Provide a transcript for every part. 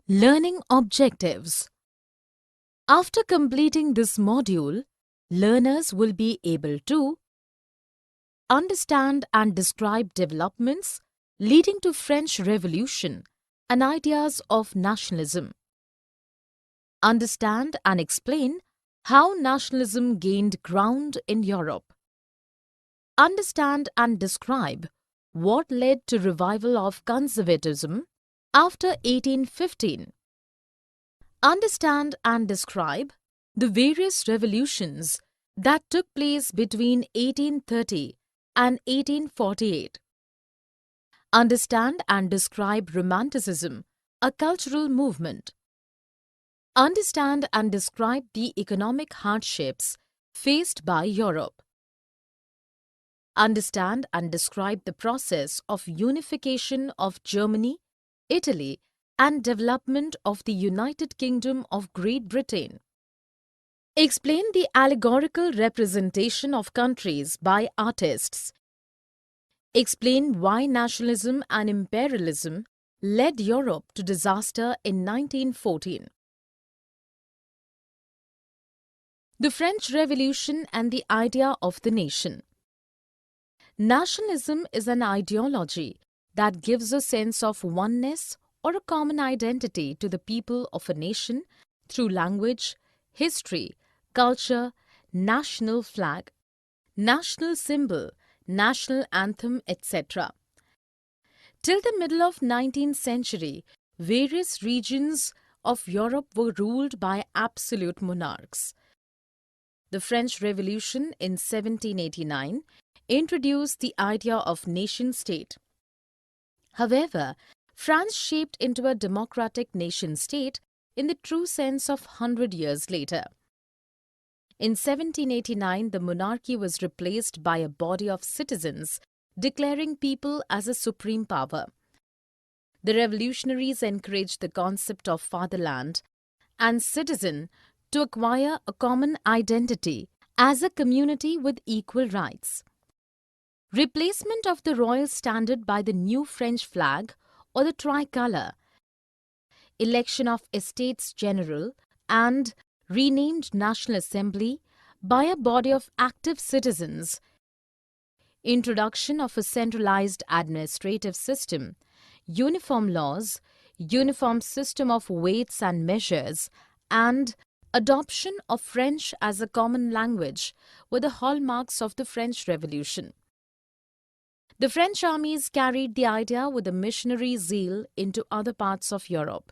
Learning objectives. After completing this module, learners will be able to understand and describe developments leading to French Revolution and ideas of nationalism. Understand and explain how nationalism gained ground in Europe. Understand and describe what led to revival of conservatism after 1815. Understand and describe the various revolutions that took place between 1830 and 1848. Understand and describe Romanticism, a cultural movement. Understand and describe the economic hardships faced by Europe. Understand and describe the process of unification of Germany, Italy, and development of the United Kingdom of Great Britain. Explain the allegorical representation of countries by artists. Explain why nationalism and imperialism led Europe to disaster in 1914. The French Revolution and the idea of the nation. Nationalism is an ideology that gives a sense of oneness or a common identity to the people of a nation through language, history, culture, national flag, national symbol, national anthem, etc. Till the middle of 19th century, various regions of Europe were ruled by absolute monarchs. The French Revolution in 1789 introduced the idea of nation-state. However, France shaped into a democratic nation-state in the true sense of 100 years later. In 1789, the monarchy was replaced by a body of citizens declaring people as a supreme power. The revolutionaries encouraged the concept of fatherland and citizen to acquire a common identity as a community with equal rights. Replacement of the royal standard by the new French flag or the tricolour, election of Estates General and renamed National Assembly by a body of active citizens, introduction of a centralized administrative system, uniform laws, uniform system of weights and measures, and adoption of French as a common language were the hallmarks of the French Revolution. The French armies carried the idea with a missionary zeal into other parts of Europe.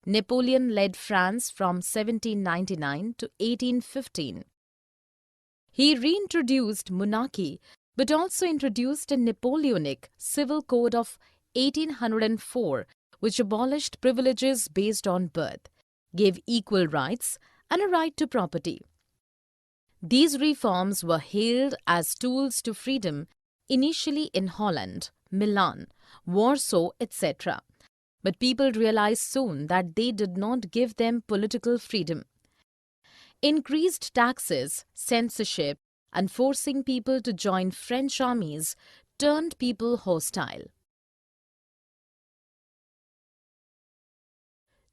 Napoleon led France from 1799 to 1815. He reintroduced monarchy but also introduced a Napoleonic civil code of 1804 which abolished privileges based on birth, gave equal rights and a right to property. These reforms were hailed as tools to freedom initially in Holland, Milan, Warsaw, etc. But people realized soon that they did not give them political freedom. Increased taxes, censorship, and forcing people to join French armies turned people hostile.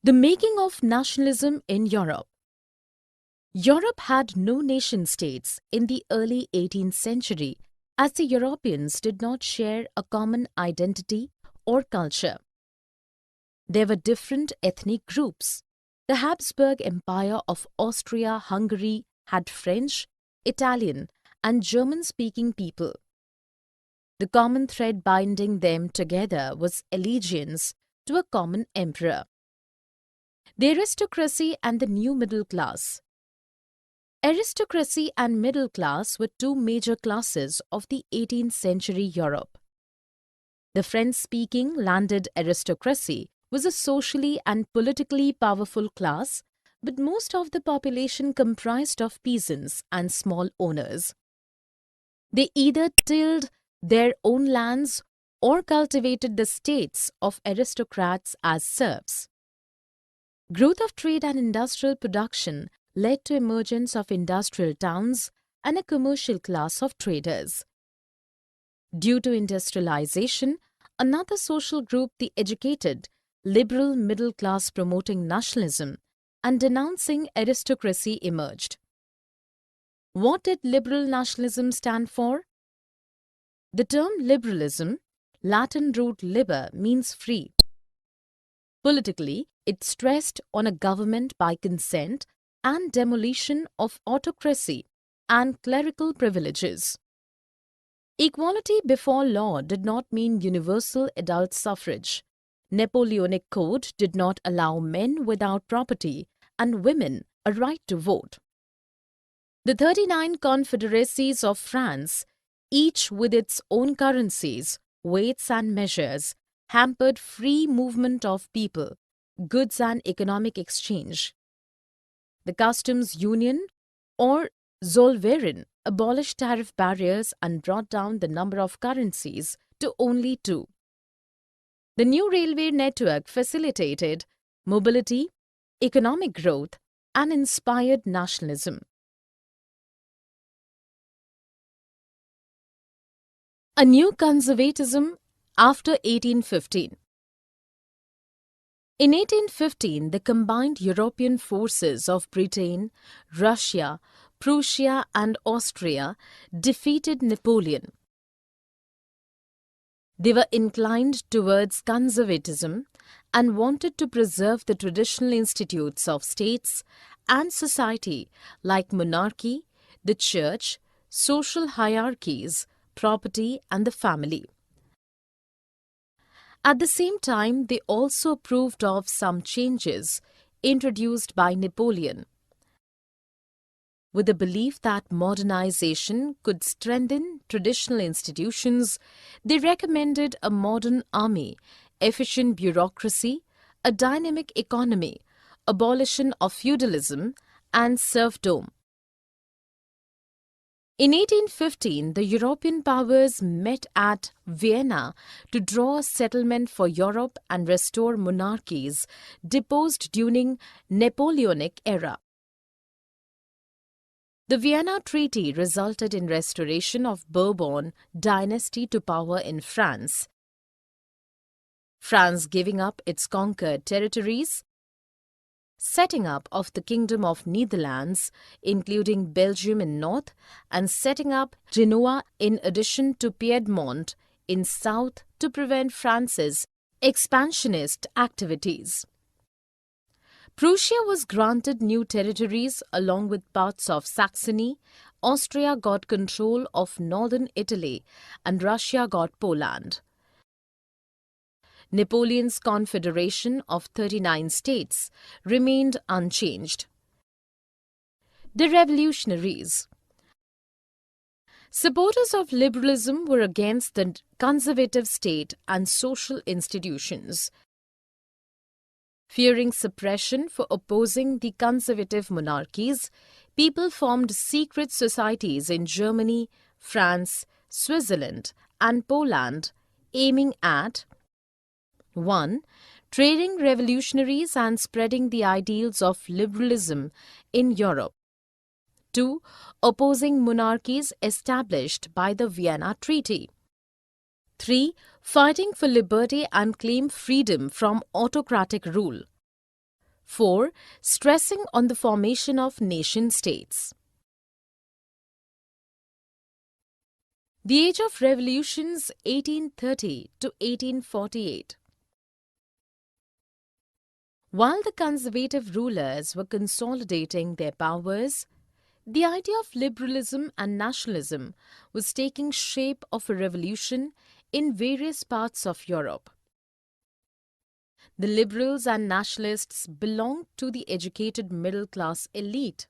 The making of nationalism in Europe. Europe had no nation-states in the early 18th century as the Europeans did not share a common identity or culture. There were different ethnic groups. The Habsburg Empire of Austria-Hungary had French, Italian, and German-speaking people. The common thread binding them together was allegiance to a common emperor. The aristocracy and the new middle class. Aristocracy and middle class were two major classes of the 18th century Europe. The French-speaking landed aristocracy was a socially and politically powerful class, but most of the population comprised of peasants and small owners. They either tilled their own lands or cultivated the states of aristocrats as serfs. Growth of trade and industrial production led to emergence of industrial towns and a commercial class of traders. Due to industrialization, another social group, the educated, liberal middle class promoting nationalism and denouncing aristocracy emerged. What did liberal nationalism stand for? The term liberalism, Latin root liber, means free. Politically, it stressed on a government by consent and demolition of autocracy and clerical privileges. Equality before law did not mean universal adult suffrage. Napoleonic Code did not allow men without property and women a right to vote. The 39 confederacies of France, each with its own currencies, weights and measures, hampered free movement of people, goods and economic exchange. The customs union, or Zollverein, abolished tariff barriers and brought down the number of currencies to only 2. The new railway network facilitated mobility, economic growth, and inspired nationalism. A new conservatism after 1815. In 1815, the combined European forces of Britain, Russia, Prussia and Austria defeated Napoleon. They were inclined towards conservatism and wanted to preserve the traditional institutes of states and society like monarchy, the church, social hierarchies, property and the family. At the same time, they also approved of some changes introduced by Napoleon. With the belief that modernization could strengthen traditional institutions, they recommended a modern army, efficient bureaucracy, a dynamic economy, abolition of feudalism, and serfdom. In 1815, the European powers met at Vienna to draw a settlement for Europe and restore monarchies deposed during Napoleonic era. The Vienna Treaty resulted in restoration of Bourbon dynasty to power in France. France giving up its conquered territories, setting up of the Kingdom of Netherlands, including Belgium in north, and setting up Genoa in addition to Piedmont in south to prevent France's expansionist activities. Prussia was granted new territories along with parts of Saxony, Austria got control of northern Italy, and Russia got Poland. Napoleon's confederation of 39 states remained unchanged. The revolutionaries. Supporters of liberalism were against the conservative state and social institutions. Fearing suppression for opposing the conservative monarchies, people formed secret societies in Germany, France, Switzerland, and Poland, aiming at 1. Training revolutionaries and spreading the ideals of liberalism in Europe. 2. Opposing monarchies established by the Vienna Treaty. 3. Fighting for liberty and claim freedom from autocratic rule. 4. Stressing on the formation of nation-states. The Age of Revolutions 1830 to 1848. While the conservative rulers were consolidating their powers, the idea of liberalism and nationalism was taking shape of a revolution in various parts of Europe. The liberals and nationalists belonged to the educated middle-class elite.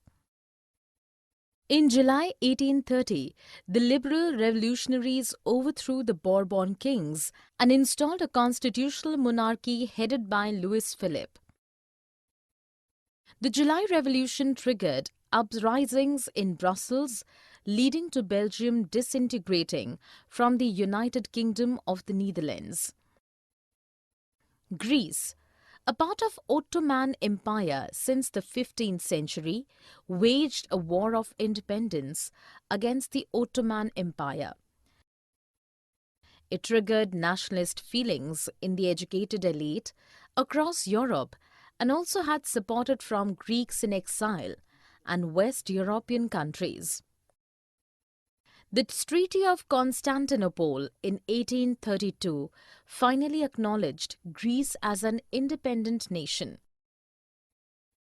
In July 1830, the liberal revolutionaries overthrew the Bourbon kings and installed a constitutional monarchy headed by Louis Philippe. The July Revolution triggered uprisings in Brussels, leading to Belgium disintegrating from the United Kingdom of the Netherlands. Greece, a part of Ottoman Empire since the 15th century, waged a war of independence against the Ottoman Empire. It triggered nationalist feelings in the educated elite across Europe and also had support from Greeks in exile and West European countries. The Treaty of Constantinople in 1832 finally acknowledged Greece as an independent nation.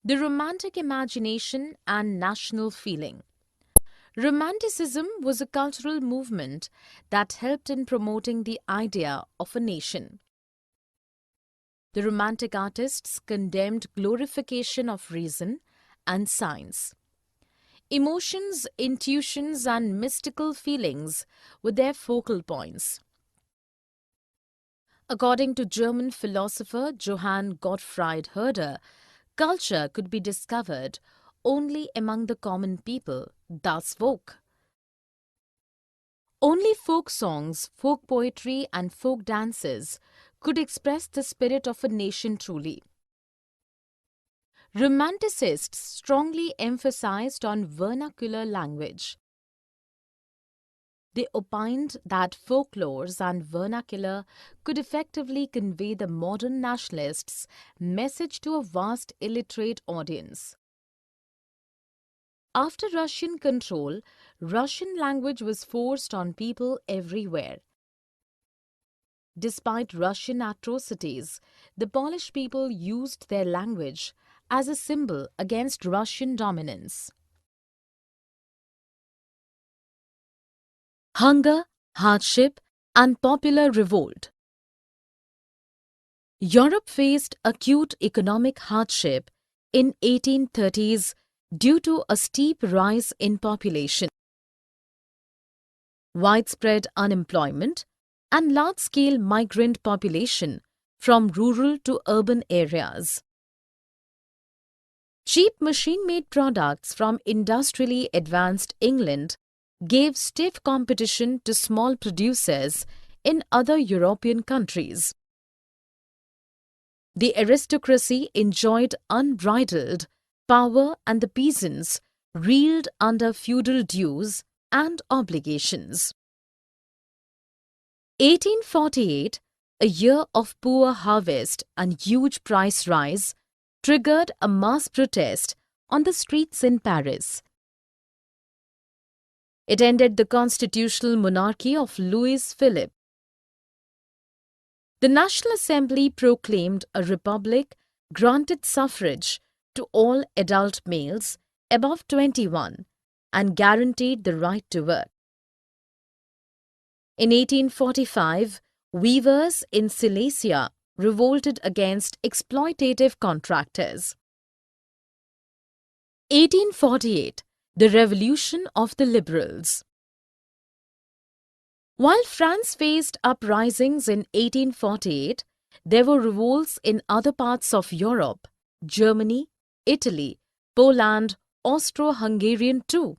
The Romantic imagination and national feeling. Romanticism was a cultural movement that helped in promoting the idea of a nation. The Romantic artists condemned glorification of reason and science. Emotions, intuitions, and mystical feelings were their focal points. According to German philosopher Johann Gottfried Herder, culture could be discovered only among the common people, thus folk. Only folk songs, folk poetry, and folk dances could express the spirit of a nation truly. Romanticists strongly emphasized on vernacular language. They opined that folklores and vernacular could effectively convey the modern nationalists' message to a vast illiterate audience. After Russian control, Russian language was forced on people everywhere. Despite Russian atrocities, the Polish people used their language as a symbol against Russian dominance. Hunger, hardship, and popular revolt. Europe faced acute economic hardship in 1830s due to a steep rise in population, widespread unemployment, and large-scale migrant population from rural to urban areas. Cheap machine-made products from industrially advanced England gave stiff competition to small producers in other European countries. The aristocracy enjoyed unbridled power and the peasants reeled under feudal dues and obligations. 1848, a year of poor harvest and huge price rise, triggered a mass protest on the streets in Paris. It ended the constitutional monarchy of Louis Philippe. The National Assembly proclaimed a republic, granted suffrage to all adult males above 21, and guaranteed the right to work. In 1845, weavers in Silesia revolted against exploitative contractors. 1848, the Revolution of the Liberals. While France faced uprisings in 1848, there were revolts in other parts of Europe, Germany, Italy, Poland, Austro-Hungarian too.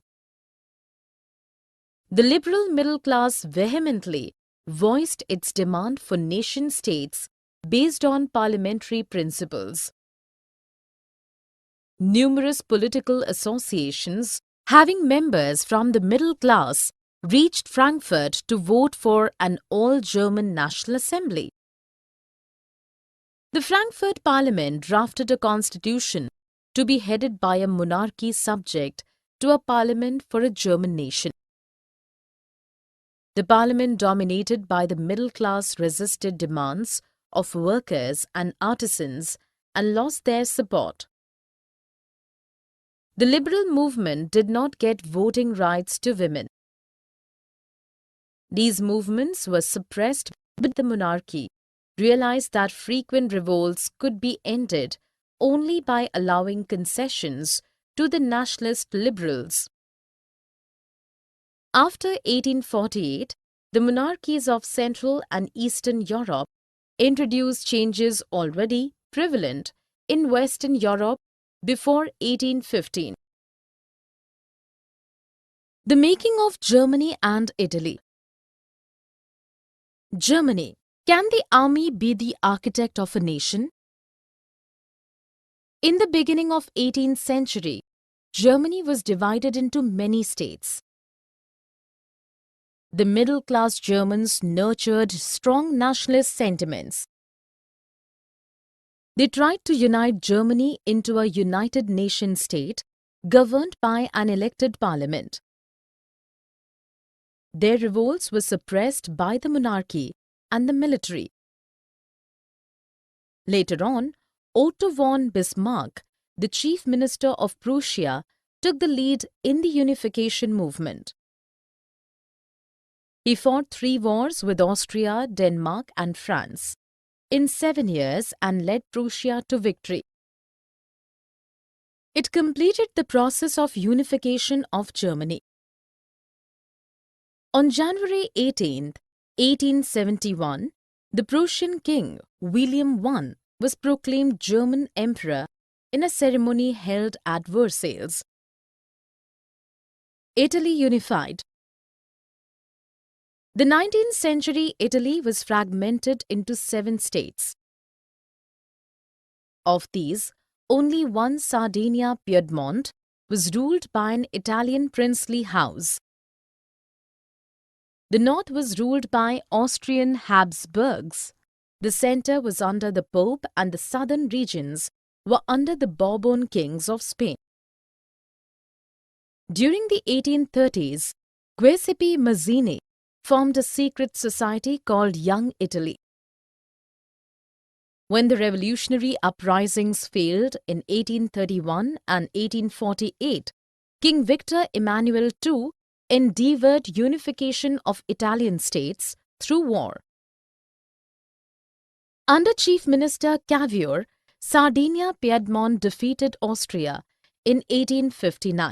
The liberal middle class vehemently voiced its demand for nation-states based on parliamentary principles. Numerous political associations having members from the middle class reached Frankfurt to vote for an all-German National Assembly. The Frankfurt Parliament drafted a constitution to be headed by a monarchy subject to a parliament for a German nation. The parliament dominated by the middle class resisted demands of workers and artisans and lost their support. The liberal movement did not get voting rights to women. These movements were suppressed, but the monarchy realized that frequent revolts could be ended only by allowing concessions to the nationalist liberals. After 1848, the monarchies of Central and Eastern Europe introduced changes already prevalent in Western Europe before 1815. The making of Germany and Italy. Germany. Can the army be the architect of a nation? In the beginning of 18th century, Germany was divided into many states. the middle-class Germans nurtured strong nationalist sentiments. They tried to unite Germany into a united nation-state governed by an elected parliament. Their revolts were suppressed by the monarchy and the military. Later on, Otto von Bismarck, the chief minister of Prussia, took the lead in the unification movement. He fought 3 wars with Austria, Denmark and France in 7 years and led Prussia to victory. It completed the process of unification of Germany. On January 18, 1871, the Prussian king, William I, was proclaimed German emperor in a ceremony held at Versailles. Italy unified. The 19th century Italy was fragmented into 7 states. Of these, only one Sardinia Piedmont was ruled by an Italian princely house. The north was ruled by Austrian Habsburgs. The center was under the Pope and the southern regions were under the Bourbon kings of Spain. During the 1830s, Giuseppe Mazzini formed a secret society called Young Italy. When the revolutionary uprisings failed in 1831 and 1848, King Victor Emmanuel II endeavored unification of Italian states through war. Under Chief Minister Cavour, Sardinia Piedmont defeated Austria in 1859.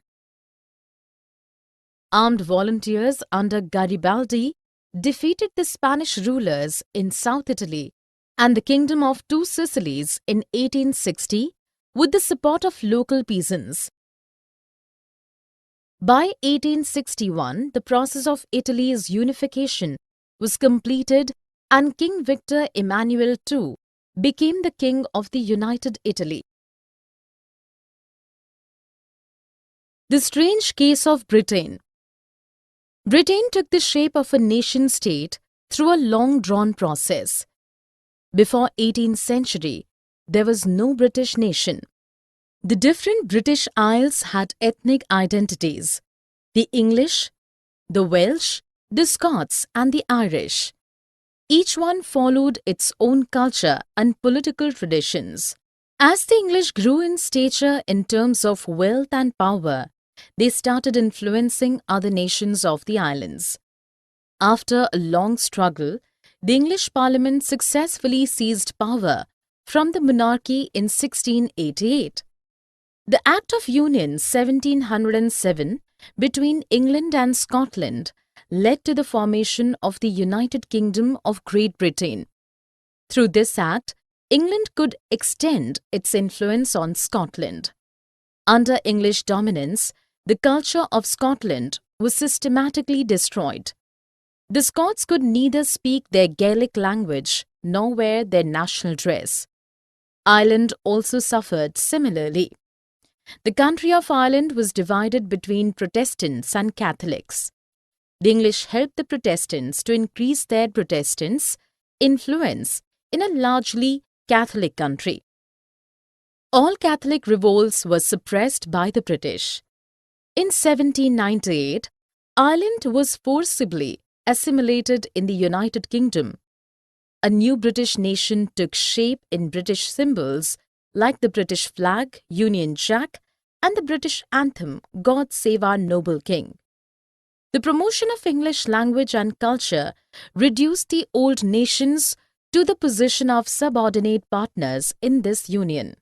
Armed volunteers under Garibaldi defeated the Spanish rulers in South Italy and the Kingdom of Two Sicilies in 1860 with the support of local peasants. By 1861, the process of Italy's unification was completed and King Victor Emmanuel II became the King of the United Italy. The strange case of Britain. Britain took the shape of a nation-state through a long-drawn process. Before 18th century, there was no British nation. The different British Isles had ethnic identities: the English, the Welsh, the Scots and the Irish. Each one followed its own culture and political traditions. As the English grew in stature in terms of wealth and power, they started influencing other nations of the islands. After a long struggle, the English Parliament successfully seized power from the monarchy in 1688. The Act of Union 1707 between England and Scotland led to the formation of the United Kingdom of Great Britain. Through this act, England could extend its influence on Scotland. Under English dominance, the culture of Scotland was systematically destroyed. The Scots could neither speak their Gaelic language nor wear their national dress. Ireland also suffered similarly. The country of Ireland was divided between Protestants and Catholics. The English helped the Protestants to increase their Protestants' influence in a largely Catholic country. All Catholic revolts were suppressed by the British. In 1798, Ireland was forcibly assimilated in the United Kingdom. A new British nation took shape in British symbols like the British flag, Union Jack, and the British anthem, God Save Our Noble King. The promotion of English language and culture reduced the old nations to the position of subordinate partners in this union.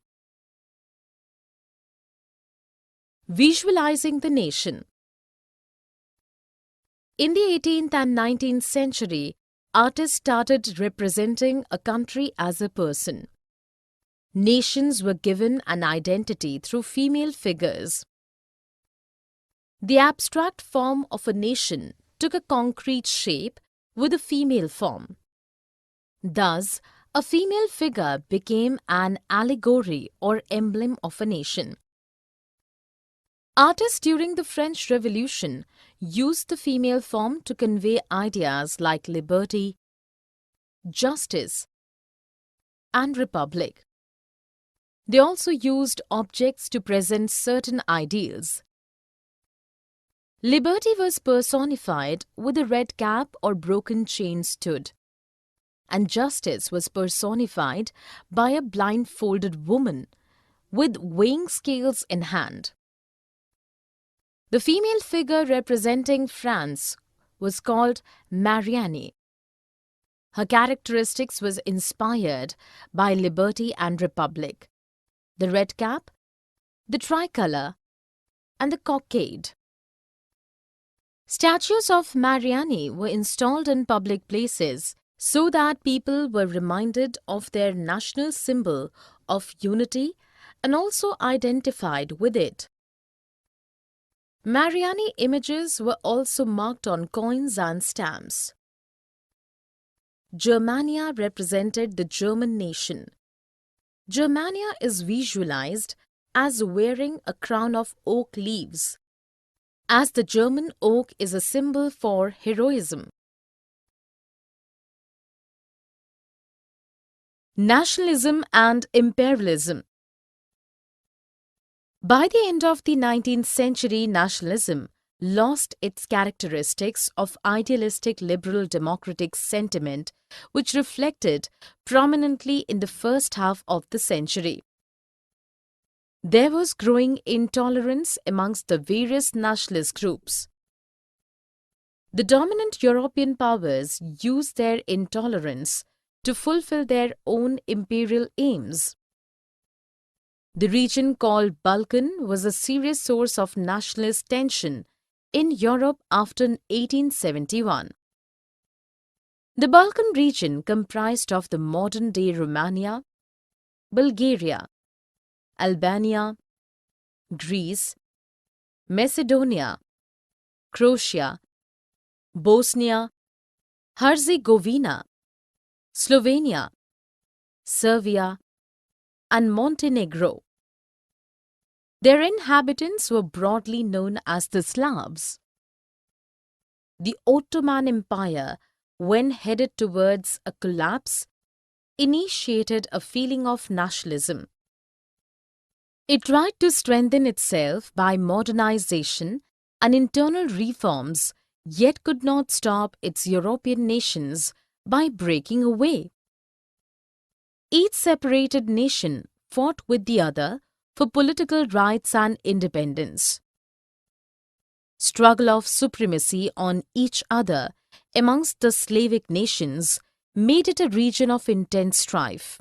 Visualizing the nation. In the 18th and 19th century, artists started representing a country as a person. Nations were given an identity through female figures. The abstract form of a nation took a concrete shape with a female form. Thus, a female figure became an allegory or emblem of a nation. Artists during the French Revolution used the female form to convey ideas like liberty, justice, and republic. They also used objects to present certain ideals. Liberty was personified with a red cap or broken chain stood, and justice was personified by a blindfolded woman with weighing scales in hand. The female figure representing France was called Marianne. Her characteristics was inspired by liberty and republic, the red cap, the tricolour, and the cockade. Statues of Marianne were installed in public places so that people were reminded of their national symbol of unity and also identified with it. Marianne images were also marked on coins and stamps. Germania represented the German nation. Germania is visualized as wearing a crown of oak leaves, as the German oak is a symbol for heroism. Nationalism and imperialism. By the end of the 19th century, nationalism lost its characteristics of idealistic liberal democratic sentiment, which reflected prominently in the first half of the century. There was growing intolerance amongst the various nationalist groups. The dominant European powers used their intolerance to fulfill their own imperial aims. The region called Balkan was a serious source of nationalist tension in Europe after 1871. The Balkan region comprised of the modern-day Romania, Bulgaria, Albania, Greece, Macedonia, Croatia, Bosnia, Herzegovina, Slovenia, Serbia, and Montenegro. Their inhabitants were broadly known as the Slavs. The Ottoman Empire, when headed towards a collapse, initiated a feeling of nationalism. It tried to strengthen itself by modernization and internal reforms, yet could not stop its European nations by breaking away. Each separated nation fought with the other for political rights and independence. Struggle of supremacy on each other amongst the Slavic nations made it a region of intense strife.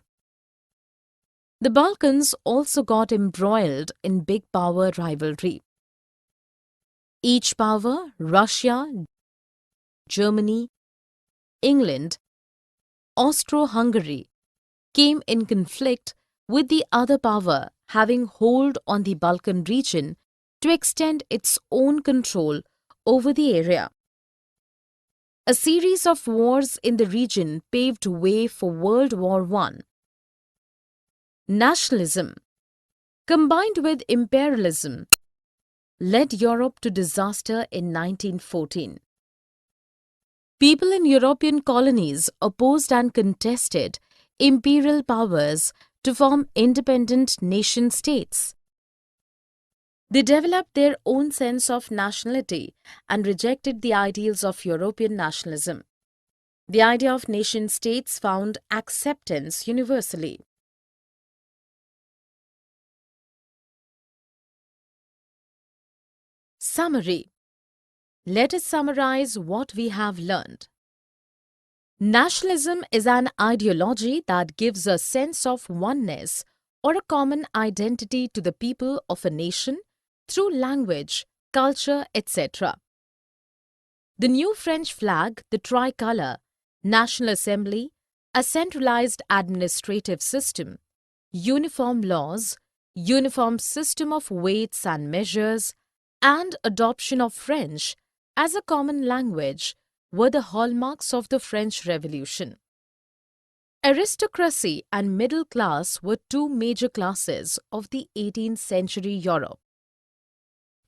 The Balkans also got embroiled in big power rivalry. Each power, Russia, Germany, England, Austro-Hungary, came in conflict with the other power having hold on the Balkan region to extend its own control over the area. A series of wars in the region paved way for World War I. Nationalism, combined with imperialism, led Europe to disaster in 1914. People in European colonies opposed and contested imperial powers to form independent nation-states. They developed their own sense of nationality and rejected the ideals of European nationalism. The idea of nation-states found acceptance universally. Summary. Let us summarize what we have learned. Nationalism is an ideology that gives a sense of oneness or a common identity to the people of a nation through language, culture, etc. The new French flag, the tricolour, National Assembly, a centralized administrative system, uniform laws, uniform system of weights and measures, and adoption of French as a common language were the hallmarks of the French Revolution. Aristocracy and middle class were two major classes of the 18th century Europe.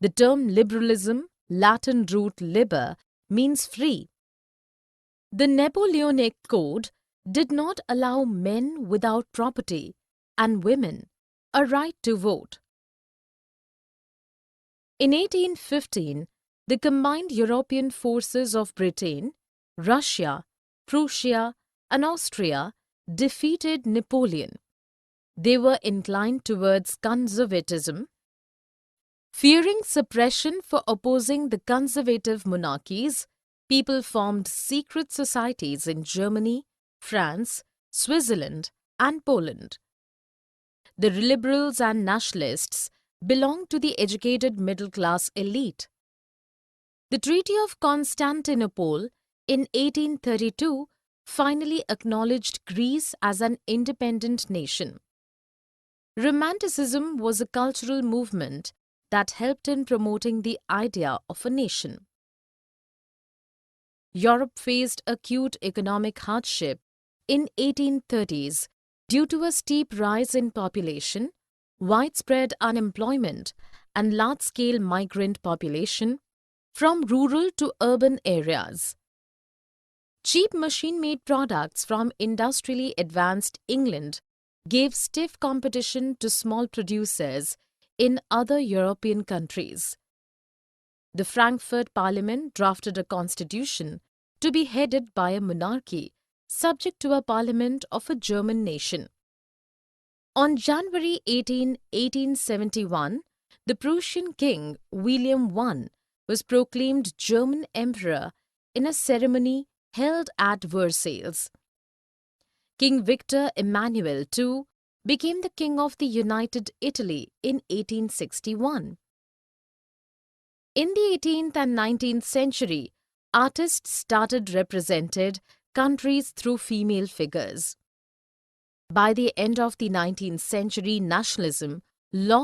The term liberalism, Latin root liber, means free. The Napoleonic Code did not allow men without property and women a right to vote. In 1815, the combined European forces of Britain, Russia, Prussia, and Austria defeated Napoleon. They were inclined towards conservatism, fearing suppression for opposing the conservative monarchies. People formed secret societies in Germany, France, Switzerland, and Poland. The liberals and nationalists belonged to the educated middle-class elite. The Treaty of Constantinople in 1832 finally acknowledged Greece as an independent nation. Romanticism was a cultural movement that helped in promoting the idea of a nation. Europe faced acute economic hardship in 1830s due to a steep rise in population, widespread unemployment, and large-scale migrant population from rural to urban areas. Cheap machine-made products from industrially advanced England gave stiff competition to small producers in other European countries. The Frankfurt Parliament drafted a constitution to be headed by a monarchy subject to a parliament of a German nation. On January 18, 1871, the Prussian king William I was proclaimed German emperor in a ceremony held at Versailles. King Victor Emmanuel II became the king of the United Italy in 1861. In the 18th and 19th century, artists started represented countries through female figures. By the end of the 19th century, nationalism lost